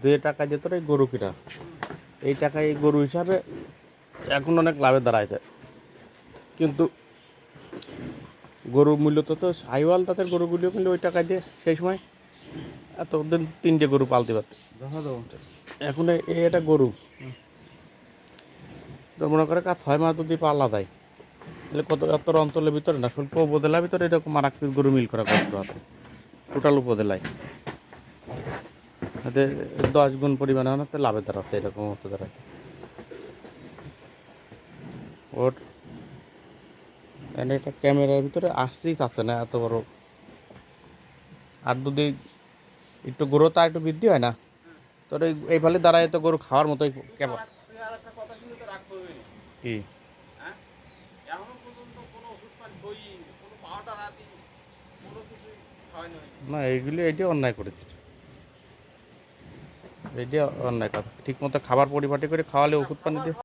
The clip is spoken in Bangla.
যে টাকা যেত এই গরু কিনা, এই টাকায় এই গরু হিসাবে এখন অনেক লাভে দাঁড়ায়। কিন্তু গরু মূল্য তো সাইওয়াল তাদের গরুগুলিও কিন্তু ওই টাকা দিয়ে সেই সময় এতদিন 3টে গরু পালতে পারত। এখন এটা গরু তো মনে করে 6 মাস যদি পাল্লা দেয় তাহলে কত এত অঞ্চলের ভিতরে না, স্বল্প উপজেলার ভিতরে এরকম মারাত্মক গরু মিল করা কষ্ট আছে টোটাল উপজেলায়। এতে 10 গুণ পরিমাণে অনেক লাভে দাঁড়াচ্ছে, এরকম অবস্থা দাঁড়াচ্ছে ওর। এটা ক্যামেরার ভিতরে আসতেই চাচ্ছে না এত বড়। আর যদি একটু গরুটা একটু বৃদ্ধি হয় না, তোর এই ফলে দাঁড়ায় তো গরু খাওয়ার মতোই কেমন কি না, এইগুলি এটি অন্যায় করে দিচ্ছে। এইটা অন্যায় কথা, ঠিক মতো খাবার পরিপাটি করে খাওয়ালে ওষুধ পানি দিয়ে